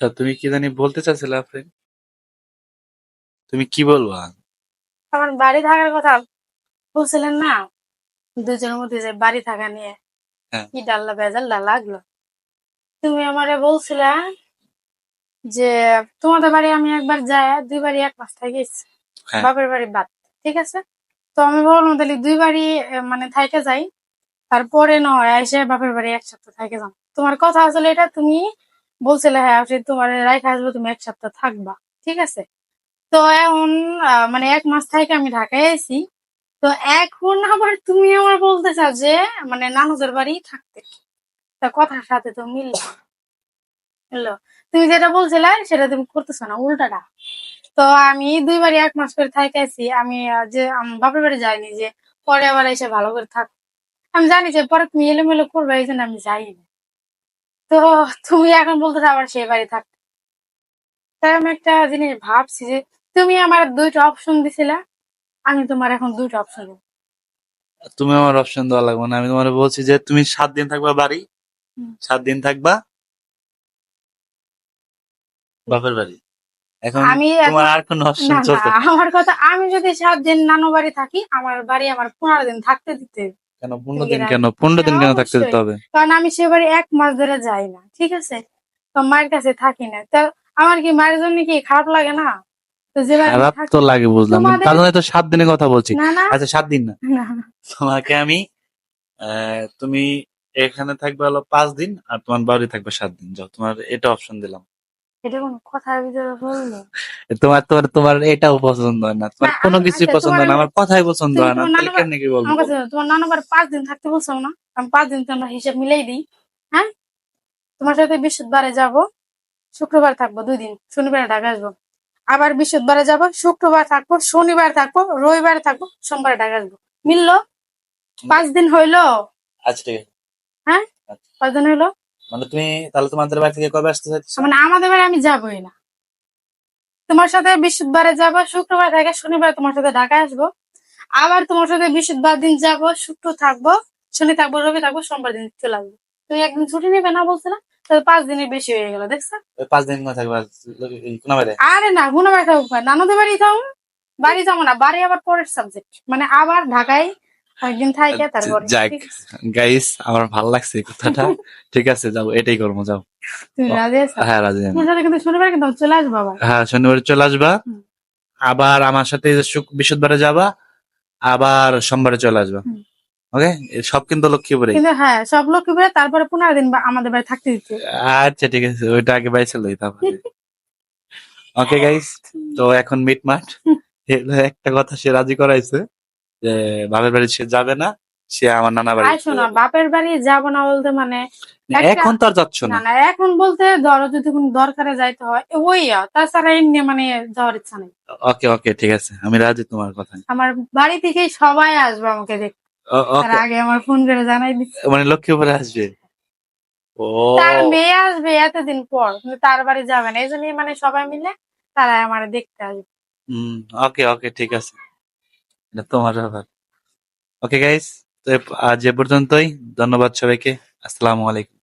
আচ্ছা, তুমি কি জানি বলতে চাচ্ছিলে আফরিন? তুমি কি বলবা? আমার বাড়ি থাকার কথা বলছিলেন না, দুজনের মধ্যে যে বাড়ি থাকা নিয়ে হ্যাঁ, কি ডাল্লা বেজাল্লা লাগলো। তুমি আমারে বলছিলা যে তোমাদের বাড়ি আমি একবার যাই, দুই বাড়ি এক মাস থেকে গেছি, হ্যাঁ। বাপের বাড়ি বাদ। ঠিক আছে, তো আমি বললাম তাহলে দুই বাড়ি মানে থাইকে যাই, তারপরে নয় এসে বাপের বাড়ি এক সপ্তাহ থাইকে যাও। তোমার কথা আসলে এটা, তুমি বলছিলে হ্যাঁ তোমার রাইখে আসবো, তুমি এক সপ্তাহ থাকবা। ঠিক আছে, তো এখন মানে এক মাস থেকে আমি ঢাকায় আছি। তো এখন আবার তুমি আমার বলতে চাও যে মানে নানুদের বাড়ি থাকতে, তা কথার সাথে তো মিললো। তুমি যেটা বলছিলে সেটা তুমি করতেছো না, উল্টাটা। তো আমি দুইবারই এক মাস করে থাইকাইছি, আমি যে বাপের বাড়ি যাইনি যে পরে আবার এসে ভালো করে থাক। আমি জানি যে পরে তুমি এলোমেলো করবে, এই জন্য আমি যাইনি। তো তুমি এখন বলতেছো আবার সেই বাড়ি থাক। তাই আমি একটা জিনিস ভাবছি যে তুমি আমার দুইটা অপশন দিছিলা, আমি তোমার এখন দুইটা অপশন দিব। তুমি আমার অপশন দেওয়া লাগবে না। আমি তোমার বলছি যে তুমি 7 দিন থাকবা বাড়ি, 7 দিন থাকবা বাপের বাড়ি। এখন আমি তোমার এখন আর কোনো অপশন না না, চলতে আমার কথা, আমি যদি 7 দিন নানু বাড়ি থাকি, আমার বাড়ি আমার 15 দিন থাকতে দিতে হবে। কেন? তুমি 15 কি দিন রাজি? কেন? 15 হ্যাঁ দিন কেন থাকতে দিতে অবশ্যই, হবে? কারণ আমি সে বাড়ি এক মাস ধরে যাই না। ঠিক আছে, তো মায়ের কাছে থাকি না, তা আমার কি মায়ের জন্য কি খারাপ লাগে না? তো যে বাড়ি আমি খারাপ তো থাকি লাগে বুঝলাম, কিন্তু তোমাদের, তার জন্য তো 7 দিনের কথা বলছি। না না আচ্ছা, 7 দিন না, না, তোমাকে আমি তুমি এখানে থাকবে হলো 5 দিন, আর তোমার বাড়ি থাকবে 7 দিন। যাও, তোমার এটা অপশন দিলাম। এটা কোন কথার ভিতরে বললো? তোমার এটাও পছন্দ হয় না, না তোমার কোনো কিছুই আচ্ছা, পছন্দ তোমার হয় না, আমার কথাই পছন্দ তুমি হয় না, তোমার তাহলে নানু বাড়ি, কেমনে কি বলবো আমার বলো? কাছে তোমার নানু বাড়ি 5 দিন থাকতে বলছো না? আমি 5 দিন তো আমরা হিসাব মিলাই দিই। হ্যাঁ, তোমার সাথে বৃহস্পতিবারে যাব, শুক্রবার থাকবো 2 দিন, শনিবার ঢাকা আসবো। আবার বৃহস্পতিবারে যাব, শুক্রবার থাকবো, শনিবার থাকবো, রবিবার থাকবো, সোমবার ঢাকা আসবো। মিললো? 5 দিন হইলো? আচ্ছা, ঠিক আছে। হ্যাঁ, আচ্ছা, 5 দিন হইলো। মানে তুমি তাহলে তোমাদের বাড়ি থেকে কবে আসতে চাইছো? মানে আমাদের বাড়ি আমি যাবোই না, তোমার সাথে বৃহস্পতিবারে যাবো, শুক্রবার থেকে শনিবার তোমার সাথে ঢাকায় আসবো। আবার তোমার সাথে বৃহস্পতিবার দিন যাবো, শুক্র থাকবো, শনি থাকবো, রবি থাকবো, সোমবার দিন চলে আসবো। তুমি একদিন ছুটি নেবে না বলছে না? তাহলে 5 দিনের বেশি হয়ে গেল, দেখছো? ওই 5 দিন কোথায় থাকবে? কোন বাইরে? আরে না, গুনো বাড়ি থাকবো না, নানুদের বাড়ি যাও। বাড়ি যাবো না, বাড়ি আবার পরের সাবজেক্ট, মানে আবার ঢাকায় কয়েকদিন থাইকে তারপরে। যাক, ঠিক আছে, গাইস, আমার ভালো লাগছে এই কথাটা। ঠিক আছে, যাও, এটাই করবো, যাও। তুমি ও, রাজি আছো? হ্যাঁ, রাজি আমি। তোমার সাথে কিন্তু শনিবার কিন্তু আমি চলে আসবো আবার। হ্যাঁ, শনিবারে চলে আসবা, হুম, আবার আমার সাথে এই যে বৃহস্পতিবারে যাবা, আবার সোমবারে চলে আসবা। হুম। ওকে, সব কিন্তু লক্ষ্মীপুরেই। কিন্তু হ্যাঁ, সব লোক কি বলে তারপরে 15 দিন আমাদের বাড়ি থাকতে দিতে হবে। আচ্ছা, ঠিক আছে, ওইটা আগে বাইছিল তারপরে। ওকে গাইস, তো এখন মিটমাট। একটা কথা সে রাজি করাইছে যে বাপের বাড়ি সে যাবে না, সে আমার নানা আর বাড়িতে শোনো, যাবে। বাপের বাড়ি যাবো না বলতে মানে একটা, এখন তো আর যাচ্ছ না না? না, এখন বলতে ধরো যদি কোনো দরকারে যাইতে হয় ওই তাছাড়া এমনি মানে যাওয়ার ইচ্ছা নেই। ওকে, ওকে, ঠিক আছে, আমি রাজি তোমার কথায়। আমার বাড়ি থেকে সবাই আসবে আমাকে দেখতে, তার ওকে, আগে আমার ফোন করে জানাই দিচ্ছে। মানে লক্ষ্মীপুরে আসবে? তার ও, মেয়ে আসবে এতদিন পর, কিন্তু তার বাড়ি যাবে না, এই জন্যই মানে সবাই মিলে তারা আমার দেখতে আসবে। হুম, ওকে, ওকে, ঠিক আছে, এটা তোমার ব্যাপার। ওকে গাইস, তো আজ এ পর্যন্তই। ধন্যবাদ সবাইকে। আসসালামু আলাইকুম।